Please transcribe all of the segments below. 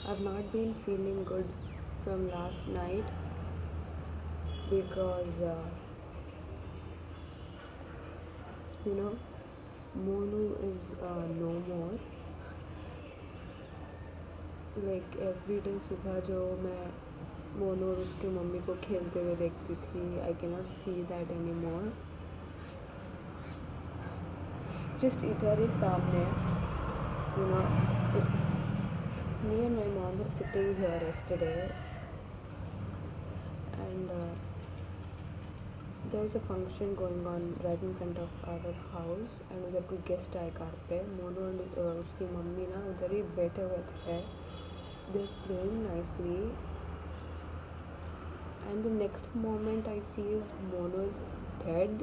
I've not been feeling good from last night because you know Monu is no more. Like every day सुबह जो मैं मोनू और उसके mummy को खेलते हुए देखती थी, I cannot see that anymore. Just इधर ही सामने, you know, me and my mom were sitting here yesterday, and there was a function going on right in front of our house, and उधर कोई guest आए car पे. मोनू और उसकी mummy ना उधर ही बैठे हुए थे. They're playing nicely, and the next moment I see is Mono is dead.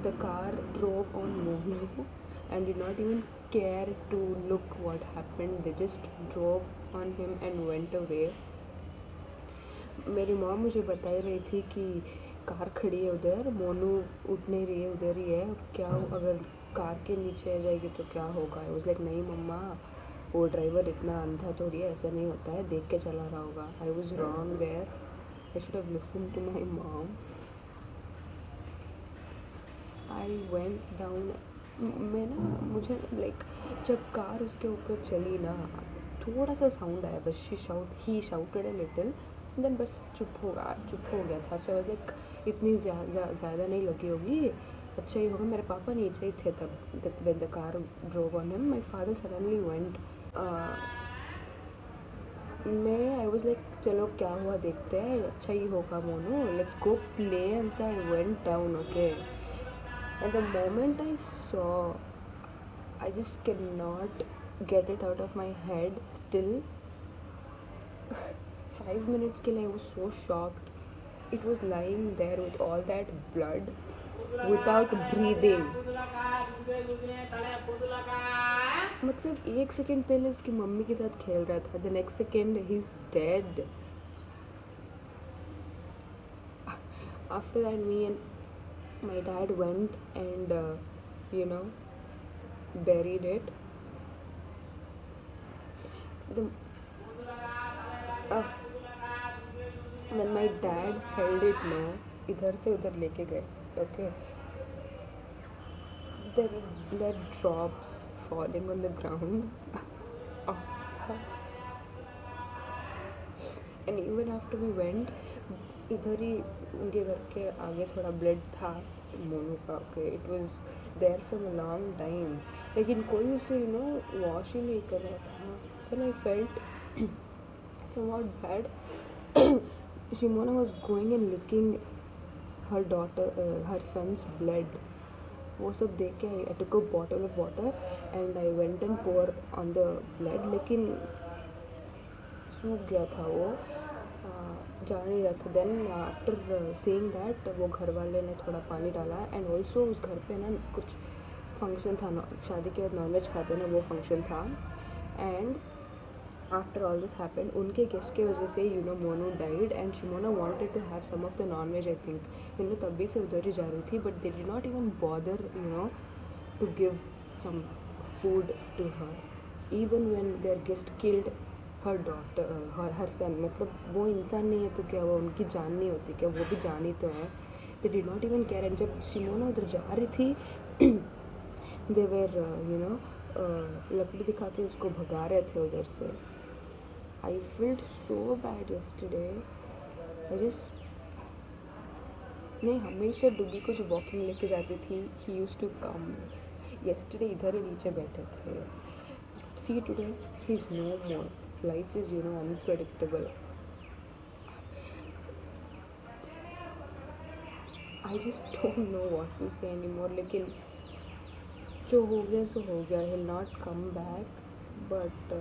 The car drove on Mono and did not even care to look what happened. They just drove on him and went away. मेरी mom मुझे बता ही रही थी कि car खड़ी है उधर, मोनू उठ नहीं रही है, उधर ही है, क्या अगर कार के नीचे आ जाएगी तो क्या होगा. आई वाज लाइक नहीं मम्मा, वो ड्राइवर इतना अंधा थोड़ी है, ऐसा नहीं होता है, देख के चला रहा होगा. I was wrong there. I should have listened to my mom. I went down. मैं ना मुझे लाइक जब कार उसके ऊपर चली ना, थोड़ा सा साउंड आया बस. ही शाउटेड अ लिटिल, देन बस चुप हो गया था. सो लाइक इतनी ज़्यादा नहीं लगी होगी, अच्छा ही होगा. मेरे पापा नीचे ही थे तब when the car drove on him. My father suddenly went. मैं आई वाज लाइक चलो क्या हुआ देखते हैं, अच्छा ही होगा Monu, let's go play. And I went down. Okay, and the moment I saw, I just can not get it out of my head still. 5 minutes के लिए I was so shocked. It was lying there with all that blood without breathing. मतलब एक second पहले उसकी mummy के साथ खेल रहा था, the next second he's dead. After that me and my dad went and you know buried it. The when my dad held it ना, इधर से उधर लेके गए. Okay, there were drops falling on the ground. And even after we went, इधर ही उनके घर के आगे थोड़ा ब्लड था मोनू का. Okay, it was there for a long time, लेकिन कोई उसे वॉश ही नहीं कर रहा था. Then I felt somewhat bad. Shimona was going and licking her son's blood. वो सब देख के I took a bottle of water and I went and poured on the blood, लेकिन सूख गया था वो, जा नहीं रहा था. देन आफ्टर seeing that वो घर वाले ने थोड़ा पानी डाला. एंड ऑल्सो उस घर पे ना कुछ फंक्शन था, शादी के बाद नॉनवेज खाते ना, वो फंक्शन था. And after all this happened, उनके गेस्ट के वजह से Monu died and Shimona wanted to have some of the non-veg. I think तभी से उधर ही जा रही थी, but they did not even bother to give some food to her even when their guest killed her daughter, her son. मतलब वो इंसान नहीं है तो क्या, वो उनकी जान नहीं होती क्या, वो भी जान ही तो है. they did not even care. And जब Shimona उधर जा रही थी they were लकड़ी दिखा के उसको भगा रहे थे उधर से. I felt so bad yesterday. I just नहीं, हमेशा डुगी को जो वॉकिंग लेके जाती थी, he used to come. Yesterday इधर ही नीचे बैठे थे. See today he's no more. Life is unpredictable. I just don't know what to say anymore. लेकिन जो हो गया सो हो गया. He'll not come back. But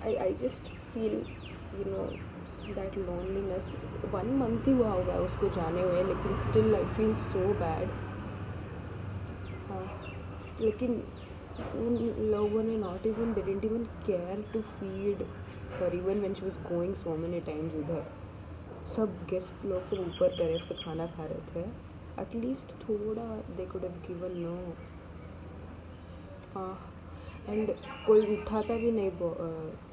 I just feel that loneliness. 1 month ही हुआ होगा उसको जाने हुए, लेकिन still I feel so bad. लेकिन उन लोगों ने they didn't even care to feed her even when she was going so many times उधर. सब गेस्ट लोग सब ऊपर टेरेस पे खाना खा रहे थे. एटलीस्ट थोड़ा they could have given. And कोई उठाता भी नहीं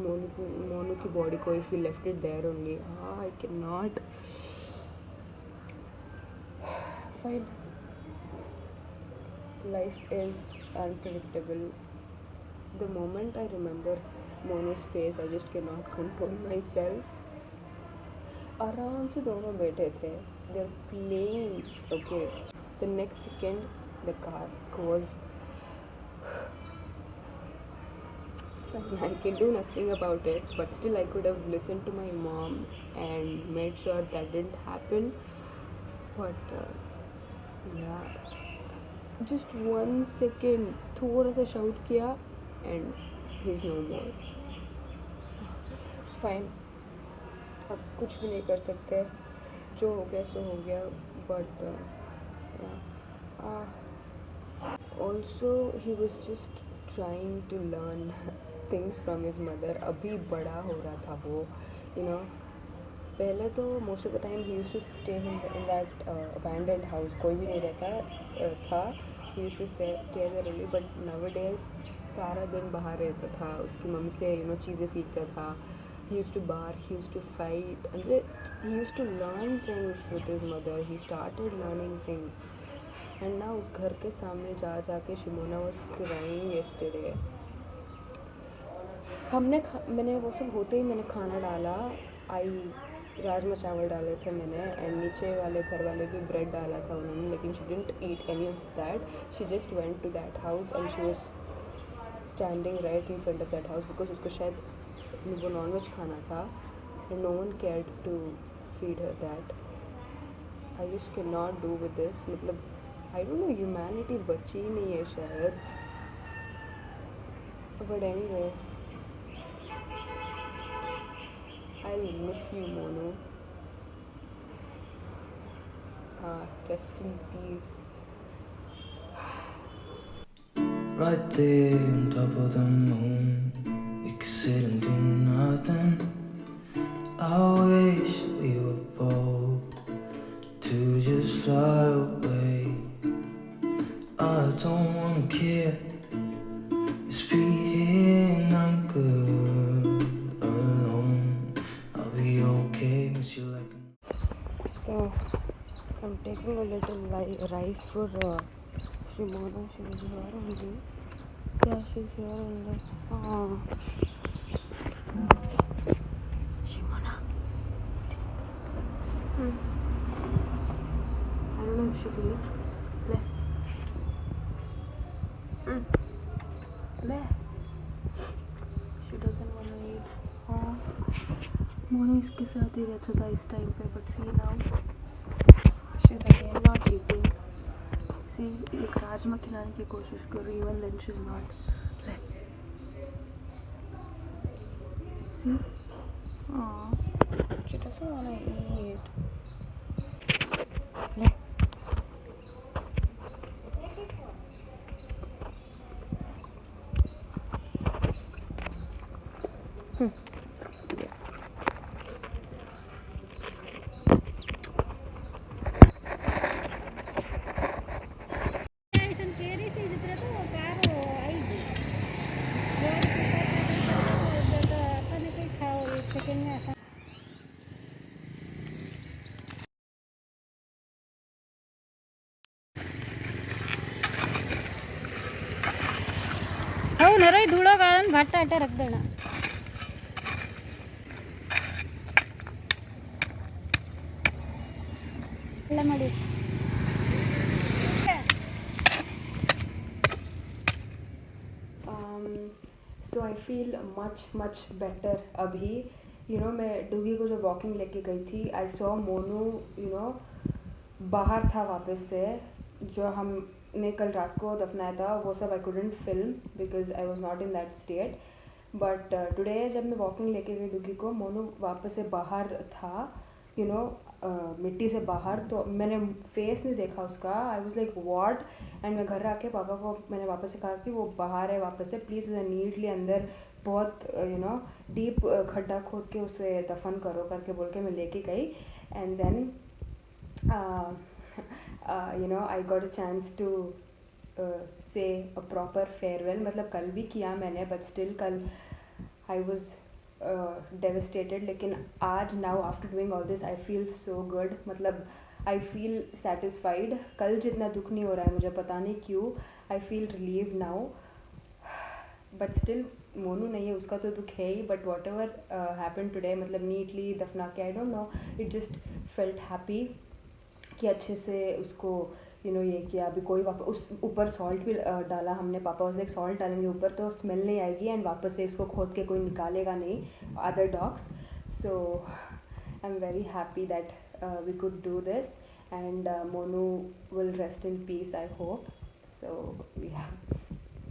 मोनू की बॉडी को, if you left it there only. I can not. Fine. Life is unpredictable. The moment I remember Monu's face, I just cannot control myself. आराम से दोनों बैठे थे. They're playing. Okay. The next second, the car was. I can do nothing about it, but still I could have listened to my mom and made sure that didn't happen. But yeah, just 1 second थोड़ा सा shout किया and he's no more. Fine. अब कुछ भी नहीं कर सकते. जो हो गया सो हो गया. But also he was just trying to learn things from his mother. अभी बड़ा हो रहा था वो, you know. पहले तो most of the time he used to stay in that abandoned house. कोई भी नहीं रहता था. He used to stay there only. But nowadays सारा दिन बाहर रहता था. उसकी मम्मी से चीज़ें सीखता था. He used to bark, he used to fight, and he used to learn things with his mother. He started learning things. And now उस घर के सामने जाके शिमोना was crying yesterday. मैंने वो सब होते ही मैंने खाना डाला. राजमा चावल डाले थे मैंने, एंड नीचे वाले घर वाले भी ब्रेड डाला था उन्होंने, लेकिन she didn't eat any of that. She just went to that house and she was standing right in front of that house because उसको शायद वो नॉनवेज खाना था. And no one cared to feed her that. I just can not do with this. मतलब I don't no, humanity बची ही नहीं है शायद. But anyways, I'll miss you, Monu. Rest in peace. Right there on top of the moon, we could sit and do nothing. I wish we were bold to just fly away. I don't wanna care, just be here and I'm good alone. I'll be okay, miss you like So, I'm taking a little rice for Shimona. She was here only. Yeah, she's here only. Shimona. I don't know if she can eat. She doesn't want to eat. Monu इसके साथ ही रहता था इस time पे, but see now she's again not eating. See, एक राजमा खिलाने की कोशिश कर रही, even then she's not. See, she doesn't want to eat. हो नरई धूळो गाळून भात टाटा रख देना. ಮಾಡಿ. So I feel much better अभी. मैं डूगी को जो वॉकिंग लेके गई थी, I saw मोनू बाहर था वापस से. जो हमने कल रात को दफनाया था वो सब I couldn't film because I was not in that state. But today जब मैं वॉकिंग लेके गई डूगी को, मोनू वापस से बाहर था, मिट्टी से बाहर. तो मैंने फेस नहीं देखा उसका. I was like what. And मैं घर आके पापा को मैंने वापस से कहा कि वो बाहर है वापस से, प्लीज़ उसे नीटली अंदर बहुत डीप खड्डा खोद के उसे दफन करो करके बोल के मैं लेके गई. And then I got a chance to say a proper farewell. मतलब कल भी किया मैंने, बट स्टिल कल आई वॉज डेविस्टेटेड. लेकिन आज now after doing all this I feel so good. मतलब आई फील सेटिस्फाइड. कल जितना दुख नहीं हो रहा है मुझे, पता नहीं क्यों. I feel relieve now. But still Monu नहीं है, उसका तो दुख है ही. But whatever happen today, मतलब नीटली दफना के, I don't know, it just felt happy कि अच्छे से उसको ये किया. अभी कोई वापस उस ऊपर सॉल्ट भी डाला हमने. पापा उसे एक सॉल्ट डालेंगे ऊपर तो स्मेल नहीं आएगी एंड वापस से इसको खोद के कोई निकालेगा नहीं, other dogs. So I am very happy that we could do this and Monu will rest in peace, I hope. So या.